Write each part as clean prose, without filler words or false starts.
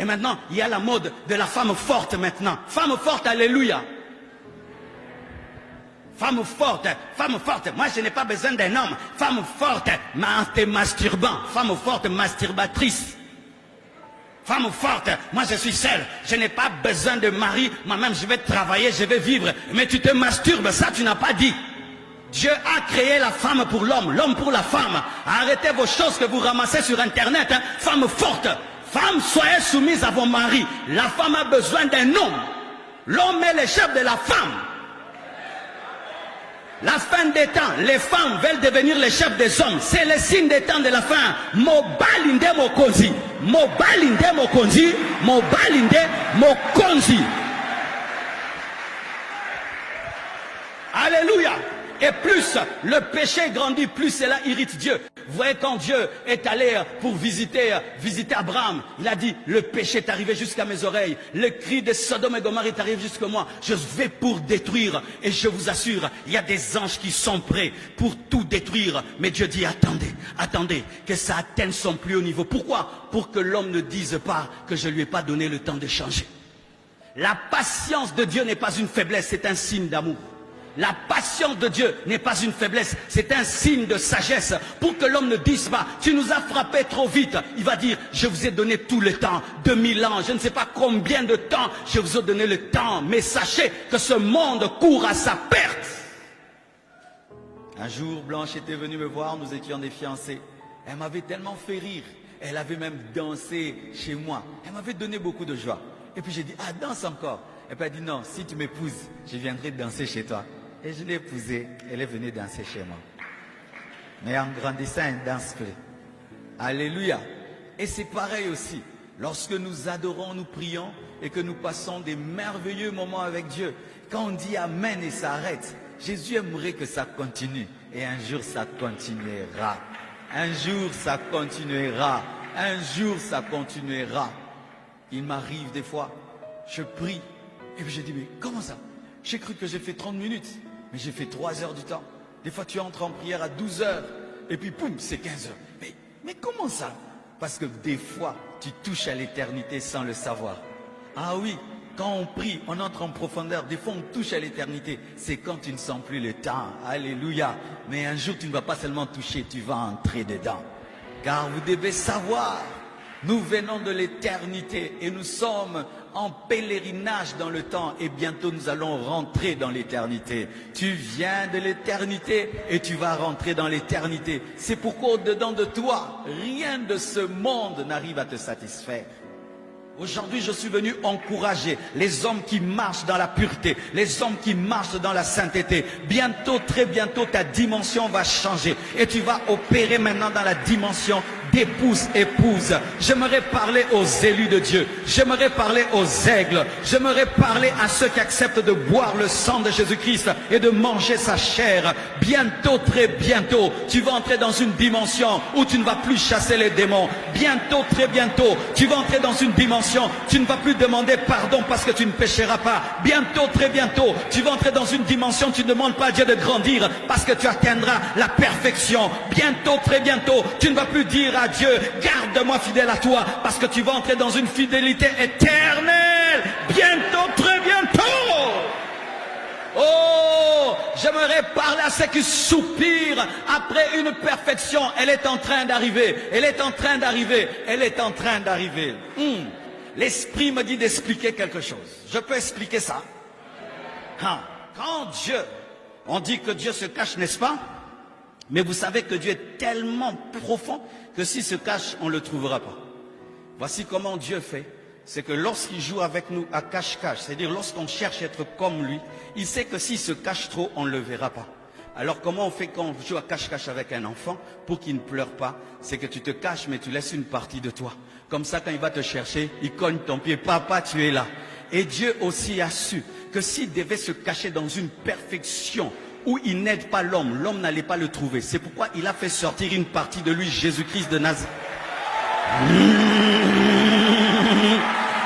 maintenant, il y a la mode de la femme forte maintenant. Femme forte, alléluia. Femme forte, femme forte. Moi, je n'ai pas besoin d'un homme. Femme forte, en te masturbant. Femme forte, masturbatrice. Femme forte, moi je suis seule. Je n'ai pas besoin de mari. Moi-même, je vais travailler, je vais vivre. Mais tu te masturbes, ça tu n'as pas dit. Dieu a créé la femme pour l'homme, l'homme pour la femme. Arrêtez vos choses que vous ramassez sur Internet. Hein. Femme forte. Femme, soyez soumise à vos maris. La femme a besoin d'un homme. L'homme est le chef de la femme. La fin des temps, les femmes veulent devenir les chefs des hommes. C'est le signe des temps de la fin. Mobalinde mokonzi. Mobalinde mokonzi. Mobalinde mokonzi. Alléluia. Et plus le péché grandit, plus cela irrite Dieu. Vous voyez, quand Dieu est allé pour visiter Abraham, il a dit, le péché est arrivé jusqu'à mes oreilles. Le cri de Sodome et Gomorrhe est arrivé jusqu'à moi. Je vais pour détruire. Et je vous assure, il y a des anges qui sont prêts pour tout détruire. Mais Dieu dit, attendez, attendez, que ça atteigne son plus haut niveau. Pourquoi? Pour que l'homme ne dise pas que je ne lui ai pas donné le temps de changer. La patience de Dieu n'est pas une faiblesse, c'est un signe d'amour. La patience de Dieu n'est pas une faiblesse, c'est un signe de sagesse. Pour que l'homme ne dise pas, tu nous as frappé trop vite. Il va dire, je vous ai donné tout le temps, 2000 ans, je ne sais pas combien de temps, je vous ai donné le temps. Mais sachez que ce monde court à sa perte. Un jour, Blanche était venue me voir, nous étions des fiancés. Elle m'avait tellement fait rire. Elle avait même dansé chez moi. Elle m'avait donné beaucoup de joie. Et puis j'ai dit, ah, danse encore. Et puis elle a dit, non, si tu m'épouses, je viendrai danser chez toi. Et je l'ai épousée, elle est venue danser chez moi. Mais en grandissant, elle ne danse plus. Alléluia. Et c'est pareil aussi. Lorsque nous adorons, nous prions et que nous passons des merveilleux moments avec Dieu. Quand on dit Amen et ça arrête, Jésus aimerait que ça continue. Et un jour, ça continuera. Un jour, ça continuera. Un jour, ça continuera. Il m'arrive des fois, je prie et puis je dis, mais comment ça? J'ai cru que j'ai fait 30 minutes, mais j'ai fait 3 heures du temps. Des fois, tu entres en prière à 12 heures, et puis poum, c'est 15 heures. Mais comment ça? Parce que des fois, tu touches à l'éternité sans le savoir. Ah oui, quand on prie, on entre en profondeur. Des fois, on touche à l'éternité. C'est quand tu ne sens plus le temps. Alléluia. Mais un jour, tu ne vas pas seulement toucher, tu vas entrer dedans. Car vous devez savoir, nous venons de l'éternité et nous sommes en pèlerinage dans le temps et bientôt nous allons rentrer dans l'éternité. Tu viens de l'éternité et tu vas rentrer dans l'éternité. C'est pourquoi au-dedans de toi, rien de ce monde n'arrive à te satisfaire. Aujourd'hui, je suis venu encourager les hommes qui marchent dans la pureté, les hommes qui marchent dans la sainteté. Bientôt, très bientôt, ta dimension va changer et tu vas opérer maintenant dans la dimension d'épouse-épouse. J'aimerais parler aux élus de Dieu. J'aimerais parler aux aigles. J'aimerais parler à ceux qui acceptent de boire le sang de Jésus-Christ et de manger sa chair. Bientôt, très bientôt, tu vas entrer dans une dimension où tu ne vas plus chasser les démons. Bientôt, très bientôt, tu vas entrer dans une dimension, tu ne vas plus demander pardon parce que tu ne pécheras pas. Bientôt, très bientôt, tu vas entrer dans une dimension, tu ne demandes pas à Dieu de grandir parce que tu atteindras la perfection. Bientôt, très bientôt, tu ne vas plus dire à Dieu, garde-moi fidèle à toi, parce que tu vas entrer dans une fidélité éternelle. Bientôt, très bientôt. Oh, j'aimerais parler à ceux qui soupirent après une perfection. Elle est en train d'arriver. Elle est en train d'arriver. Elle est en train d'arriver. L'Esprit me dit d'expliquer quelque chose. Je peux expliquer ça. Quand Dieu, on dit que Dieu se cache, n'est-ce pas? Mais vous savez que Dieu est tellement profond que s'il se cache, on ne le trouvera pas. Voici comment Dieu fait. C'est que lorsqu'il joue avec nous à cache-cache, c'est-à-dire lorsqu'on cherche à être comme lui, il sait que s'il se cache trop, on ne le verra pas. Alors comment on fait quand on joue à cache-cache avec un enfant pour qu'il ne pleure pas? C'est que tu te caches mais tu laisses une partie de toi. Comme ça quand il va te chercher, il cogne ton pied. Papa, tu es là. Et Dieu aussi a su que s'il devait se cacher dans une perfection où il n'aide pas l'homme, l'homme n'allait pas le trouver. C'est pourquoi il a fait sortir une partie de lui, Jésus-Christ de Nazareth.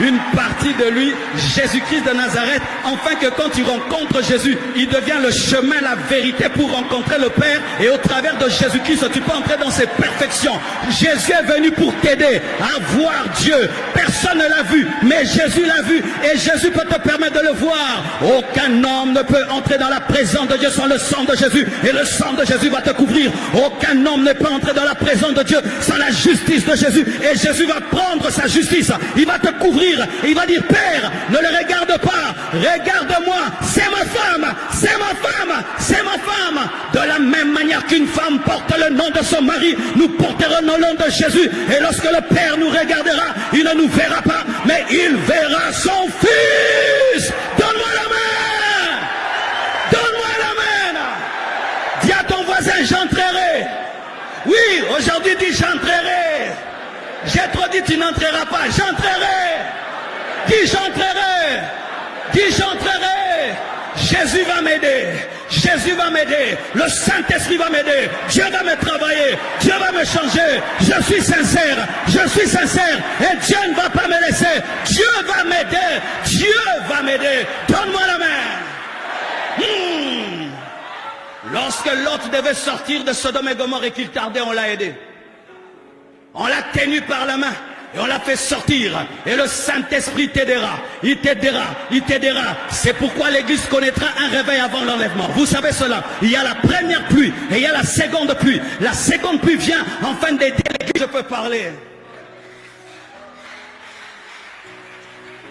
une partie de lui, Jésus-Christ de Nazareth, afin que quand tu rencontres Jésus, il devient le chemin, la vérité pour rencontrer le Père, et au travers de Jésus-Christ, tu peux entrer dans ses perfections. Jésus est venu pour t'aider à voir Dieu. Personne ne l'a vu, mais Jésus l'a vu, et Jésus peut te permettre de le voir. Aucun homme ne peut entrer dans la présence de Dieu sans le sang de Jésus, et le sang de Jésus va te couvrir. Aucun homme ne peut entrer dans la présence de Dieu sans la justice de Jésus, et Jésus va prendre sa justice, il va te couvrir, et il va dire: Père, ne le regarde pas, regarde-moi, c'est ma femme, c'est ma femme, c'est ma femme. De la même manière qu'une femme porte le nom de son mari, nous porterons le nom de Jésus, et lorsque le Père nous regardera, il ne nous verra pas, mais il verra son Fils. Donne-moi la main, donne-moi la main. Dis à ton voisin: j'entrerai. Oui, aujourd'hui dis: j'entrerai. J'ai trop dit: tu n'entreras pas. J'entrerai. Dis: j'entrerai. Dis: j'entrerai. Jésus va m'aider. Jésus va m'aider. Le Saint-Esprit va m'aider. Dieu va me travailler. Dieu va me changer. Je suis sincère. Je suis sincère. Et Dieu ne va pas me laisser. Dieu va m'aider. Dieu va m'aider. Donne-moi la main. Lorsque Lot devait sortir de Sodome et Gomorrhe et qu'il tardait, on l'a aidé. On l'a tenu par la main et on l'a fait sortir. Et le Saint-Esprit t'aidera. Il t'aidera. Il t'aidera. C'est pourquoi l'Église connaîtra un réveil avant l'enlèvement. Vous savez cela. Il y a la première pluie et il y a la seconde pluie. La seconde pluie vient enfin d'aider l'Église. Je peux parler.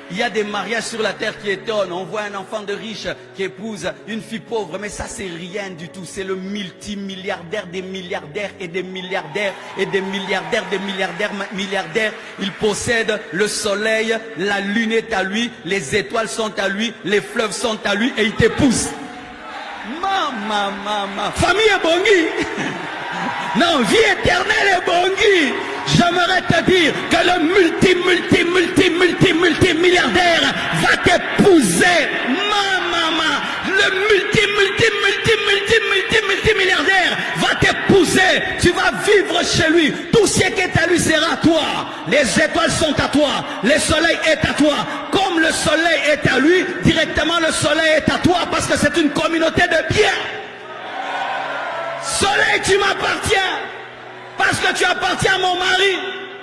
Il y a des mariages sur la terre qui étonnent. On voit un enfant de riche qui épouse une fille pauvre. Mais ça, c'est rien du tout. C'est le multimilliardaire des milliardaires et des milliardaires et des milliardaires des milliardaires. Il possède le soleil, la lune est à lui, les étoiles sont à lui, les fleuves sont à lui et il t'épouse. Maman. Famille est bongi. Non, vie éternelle est bongi. J'aimerais te dire que le multimilliardaire va t'épouser. Maman, le multimilliardaire va t'épouser. Tu vas vivre chez lui. Tout ce qui est à lui sera à toi. Les étoiles sont à toi. Le soleil est à toi. Comme le soleil est à lui, directement le soleil est à toi parce que c'est une communauté de biens. Soleil, tu m'appartiens. Parce que tu appartiens à mon mari.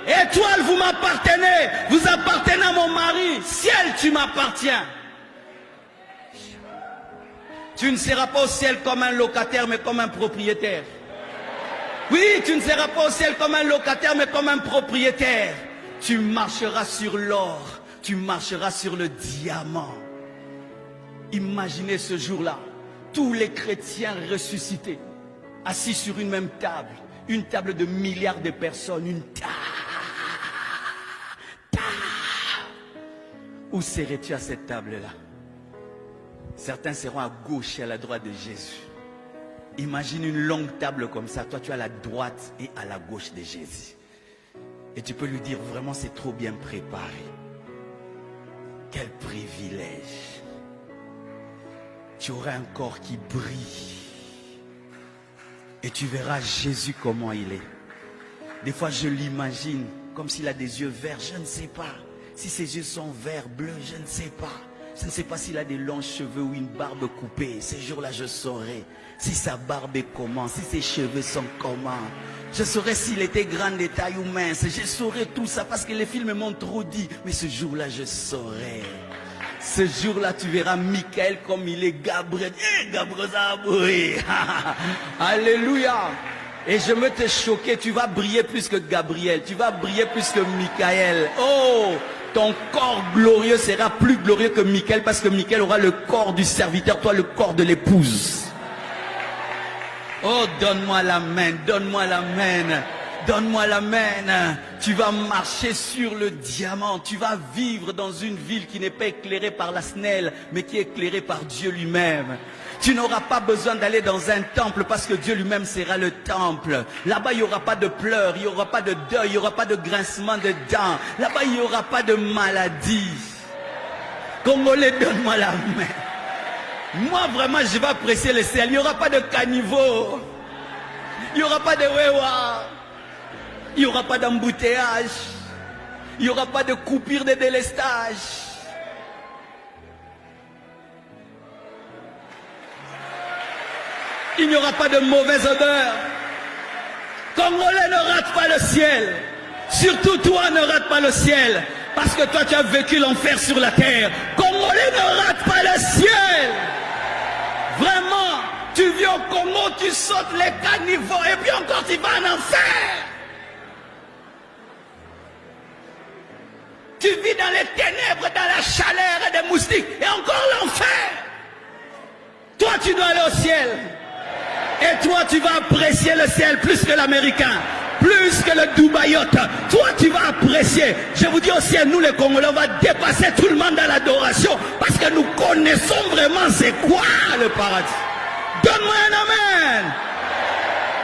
Étoile, vous m'appartenez. Vous appartenez à mon mari. Ciel, tu m'appartiens. Tu ne seras pas au ciel comme un locataire, mais comme un propriétaire. Oui, tu ne seras pas au ciel comme un locataire, mais comme un propriétaire. Tu marcheras sur l'or. Tu marcheras sur le diamant. Imaginez ce jour-là. Tous les chrétiens ressuscités, assis sur une même table. Une table de milliards de personnes, une table. Où serais-tu à cette table-là? Certains seront à gauche et à la droite de Jésus. Imagine une longue table comme ça. Toi, tu es à la droite et à la gauche de Jésus. Et tu peux lui dire, vraiment, c'est trop bien préparé. Quel privilège. Tu auras un corps qui brille. Et tu verras Jésus comment il est. Des fois, je l'imagine comme s'il a des yeux verts. Je ne sais pas. Si ses yeux sont verts, bleus, je ne sais pas. Je ne sais pas s'il a des longs cheveux ou une barbe coupée. Ces jours-là, je saurai. Si sa barbe est comment, si ses cheveux sont comment. Je saurais s'il était grand de taille ou mince. Je saurais tout ça parce que les films m'ont trop dit. Mais ce jour-là, je saurais. Ce jour-là, tu verras Michael comme il est Gabriel. Gabriel. Alléluia. Et je me te choquer, tu vas briller plus que Gabriel. Tu vas briller plus que Michael. Oh, ton corps glorieux sera plus glorieux que Michael parce que Michael aura le corps du serviteur, toi le corps de l'épouse. Oh, donne-moi la main, donne-moi la main. Donne-moi la main. Tu vas marcher sur le diamant. Tu vas vivre dans une ville qui n'est pas éclairée par la snelle, mais qui est éclairée par Dieu lui-même. Tu n'auras pas besoin d'aller dans un temple parce que Dieu lui-même sera le temple. Là-bas, il n'y aura pas de pleurs, il n'y aura pas de deuil, il n'y aura pas de grincement de dents. Là-bas, il n'y aura pas de maladie. Congolais, donne-moi la main. Moi, vraiment, je vais apprécier le ciel. Il n'y aura pas de caniveau. Il n'y aura pas de wewa. Il n'y aura pas d'embouteillage. Il n'y aura pas de coupure de délestage. Il n'y aura pas de mauvaise odeur. Congolais, ne rate pas le ciel. Surtout toi, ne rate pas le ciel. Parce que toi, tu as vécu l'enfer sur la terre. Congolais, ne rate pas le ciel. Vraiment, tu vis au Congo, tu sautes les 4 niveaux et puis encore tu vas en enfer. Tu vis dans les ténèbres, dans la chaleur et des moustiques et encore l'enfer. Toi, tu dois aller au ciel. Et toi, tu vas apprécier le ciel plus que l'américain, plus que le Dubaïote. Toi, tu vas apprécier. Je vous dis au ciel, nous les Congolais, on va dépasser tout le monde dans l'adoration parce que nous connaissons vraiment c'est quoi le paradis. Donne-moi un amen.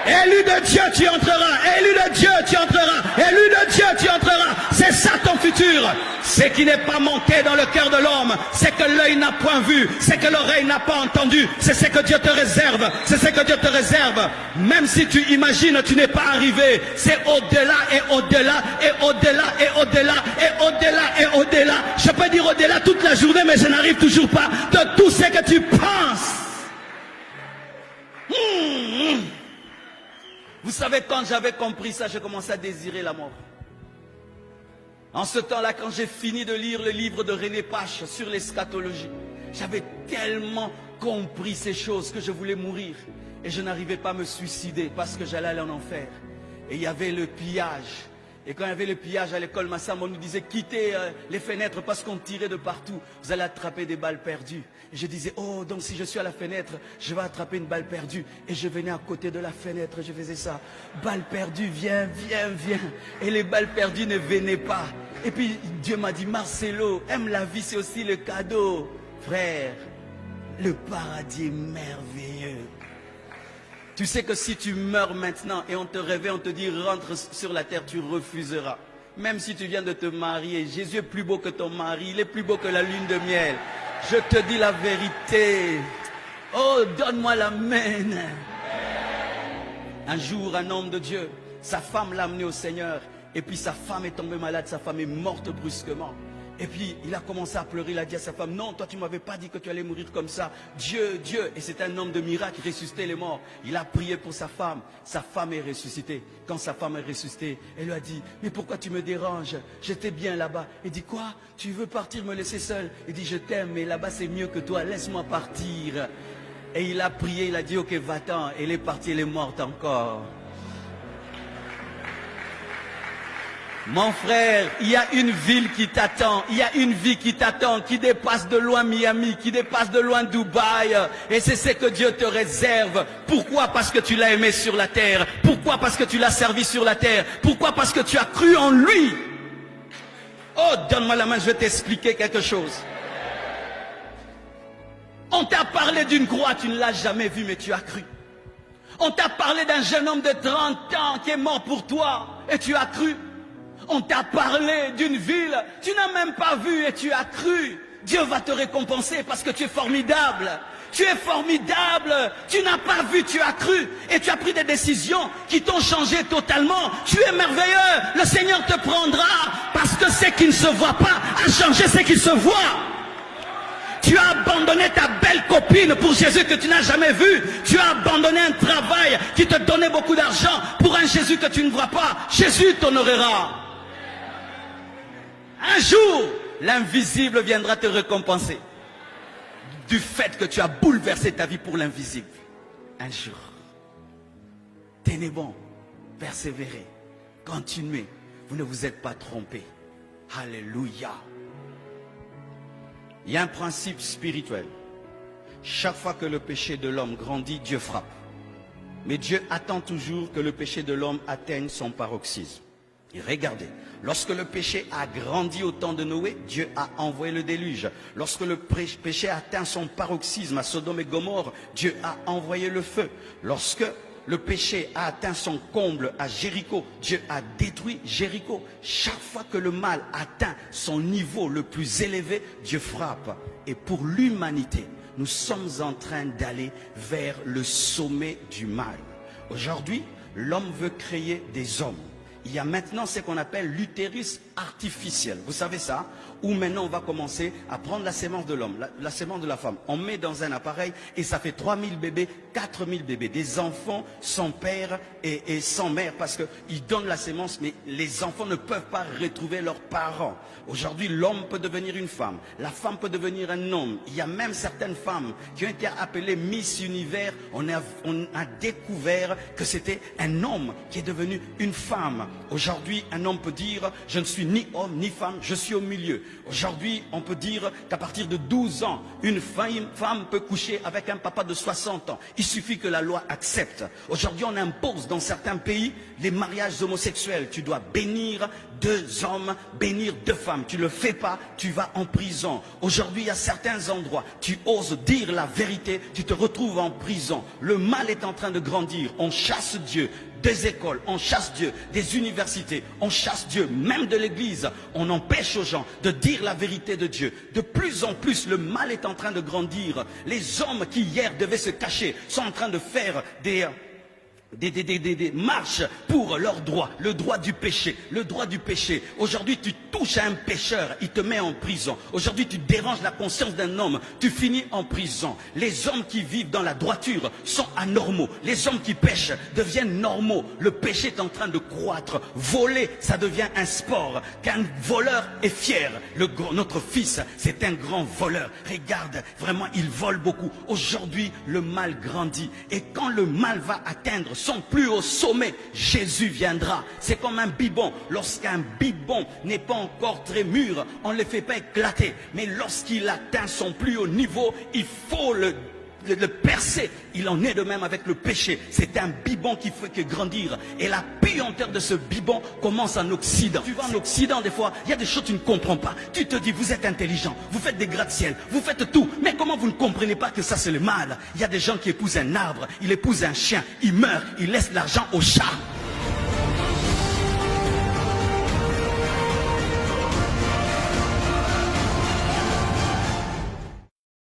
Élu de Dieu, tu entreras. Élu de Dieu, tu entreras. Élu de Dieu, tu entreras. C'est ça ton futur. Ce qui n'est pas monté dans le cœur de l'homme, c'est que l'œil n'a point vu, c'est que l'oreille n'a pas entendu. C'est ce que Dieu te réserve. C'est ce que Dieu te réserve. Même si tu imagines, tu n'es pas arrivé. C'est au-delà et au-delà et au-delà et au-delà et au-delà et au-delà. Je peux dire au-delà toute la journée, mais je n'arrive toujours pas de tout ce que tu penses. Vous savez, quand j'avais compris ça, j'ai commencé à désirer la mort. En ce temps-là, quand j'ai fini de lire le livre de René Pache sur l'eschatologie, j'avais tellement compris ces choses que je voulais mourir. Et je n'arrivais pas à me suicider parce que j'allais aller en enfer. Et il y avait le pillage. Et quand il y avait le pillage à l'école Massamba, on nous disait quittez les fenêtres parce qu'on tirait de partout. Vous allez attraper des balles perdues. Et je disais, oh, donc si je suis à la fenêtre, je vais attraper une balle perdue. Et je venais à côté de la fenêtre, je faisais ça. Balle perdue, viens, viens, viens. Et les balles perdues ne venaient pas. Et puis Dieu m'a dit, Marcelo, aime la vie, c'est aussi le cadeau. Frère, le paradis est merveilleux. Tu sais que si tu meurs maintenant et on te réveille, on te dit rentre sur la terre, tu refuseras. Même si tu viens de te marier, Jésus est plus beau que ton mari, il est plus beau que la lune de miel. Je te dis la vérité. Oh, donne-moi l'amen. Un jour, un homme de Dieu, sa femme l'a amené au Seigneur. Et puis sa femme est tombée malade, sa femme est morte brusquement. Et puis il a commencé à pleurer, il a dit à sa femme, non, toi tu ne m'avais pas dit que tu allais mourir comme ça. Dieu, Dieu. Et c'est un homme de miracle, il ressuscitait les morts. Il a prié pour sa femme est ressuscitée. Quand sa femme est ressuscitée, elle lui a dit, mais pourquoi tu me déranges? J'étais bien là-bas. Il dit, quoi? Tu veux partir me laisser seul? Il dit, je t'aime, mais là-bas c'est mieux que toi, laisse-moi partir. Et il a prié, il a dit, ok, va-t'en. Elle est partie, elle est morte encore. Mon frère, il y a une ville qui t'attend, il y a une vie qui t'attend, qui dépasse de loin Miami, qui dépasse de loin Dubaï. Et c'est ce que Dieu te réserve. Pourquoi? Parce que tu l'as aimé sur la terre. Pourquoi? Parce que tu l'as servi sur la terre. Pourquoi? Parce que tu as cru en lui. Oh, donne-moi la main, je vais t'expliquer quelque chose. On t'a parlé d'une croix, tu ne l'as jamais vue, mais tu as cru. On t'a parlé d'un jeune homme de 30 ans qui est mort pour toi, et tu as cru. On t'a parlé d'une ville, tu n'as même pas vu et tu as cru. Dieu va te récompenser parce que tu es formidable. Tu es formidable. Tu n'as pas vu, tu as cru. Et tu as pris des décisions qui t'ont changé totalement. Tu es merveilleux. Le Seigneur te prendra parce que ce qui ne se voit pas a changé ce qui se voit. Tu as abandonné ta belle copine pour Jésus que tu n'as jamais vu. Tu as abandonné un travail qui te donnait beaucoup d'argent pour un Jésus que tu ne vois pas. Jésus t'honorera. Un jour, l'invisible viendra te récompenser du fait que tu as bouleversé ta vie pour l'invisible. Un jour, tenez bon, persévérez, continuez, vous ne vous êtes pas trompés. Alléluia. Il y a un principe spirituel. Chaque fois que le péché de l'homme grandit, Dieu frappe. Mais Dieu attend toujours que le péché de l'homme atteigne son paroxysme. Et regardez, lorsque le péché a grandi au temps de Noé, Dieu a envoyé le déluge. Lorsque le péché a atteint son paroxysme à Sodome et Gomorrhe, Dieu a envoyé le feu. Lorsque le péché a atteint son comble à Jéricho, Dieu a détruit Jéricho. Chaque fois que le mal atteint son niveau le plus élevé, Dieu frappe. Et pour l'humanité, nous sommes en train d'aller vers le sommet du mal. Aujourd'hui, l'homme veut créer des hommes il y a maintenant ce qu'on appelle l'utérus artificiel. Vous savez ça? Où maintenant on va commencer à prendre la sémence de l'homme, la sémence de la femme. On met dans un appareil et ça fait 3000 bébés, 4000 bébés. Des enfants sans père et sans mère parce qu'ils donnent la sémence, mais les enfants ne peuvent pas retrouver leurs parents. Aujourd'hui, l'homme peut devenir une femme, la femme peut devenir un homme. Il y a même certaines femmes qui ont été appelées Miss Univers. On a découvert que c'était un homme qui est devenu une femme. Aujourd'hui, un homme peut dire, je ne suis ni homme ni femme, je suis au milieu. Aujourd'hui, on peut dire qu'à partir de 12 ans, une femme peut coucher avec un papa de 60 ans. Il suffit que la loi accepte. Aujourd'hui, on impose dans certains pays les mariages homosexuels. Tu dois bénir 2 hommes, bénir 2 femmes. Tu ne le fais pas, tu vas en prison. Aujourd'hui, il y a certains endroits, tu oses dire la vérité, tu te retrouves en prison. Le mal est en train de grandir. On chasse Dieu des écoles, on chasse Dieu des universités, on chasse Dieu même de l'église. On empêche aux gens de dire la vérité de Dieu. De plus en plus, le mal est en train de grandir. Les hommes qui hier devaient se cacher sont en train de faire des marches pour leur droit, le droit du péché, le droit du péché. Aujourd'hui, tu touches à un pécheur, il te met en prison. Aujourd'hui, tu déranges la conscience d'un homme, tu finis en prison. Les hommes qui vivent dans la droiture sont anormaux. Les hommes qui pêchent deviennent normaux. Le péché est en train de croître. Voler, ça devient un sport. Qu'un voleur est fier. Notre fils, c'est un grand voleur. Regarde, vraiment, il vole beaucoup. Aujourd'hui, le mal grandit. Et quand le mal va atteindre son plus haut sommet, Jésus viendra. C'est comme un biberon. Lorsqu'un biberon n'est pas encore très mûr, on ne le fait pas éclater. Mais lorsqu'il atteint son plus haut niveau, il faut le percer. Il en est de même avec le péché. C'est un biberon qui fait que grandir. Et la puanteur de ce biberon commence en Occident. Tu vas en Occident, des fois, il y a des choses que tu ne comprends pas. Tu te dis, vous êtes intelligent, vous faites des gratte-ciel, vous faites tout. Mais comment vous ne comprenez pas que ça c'est le mal? Il y a des gens qui épousent un arbre, ils épousent un chien, ils meurent, ils laissent l'argent au chat.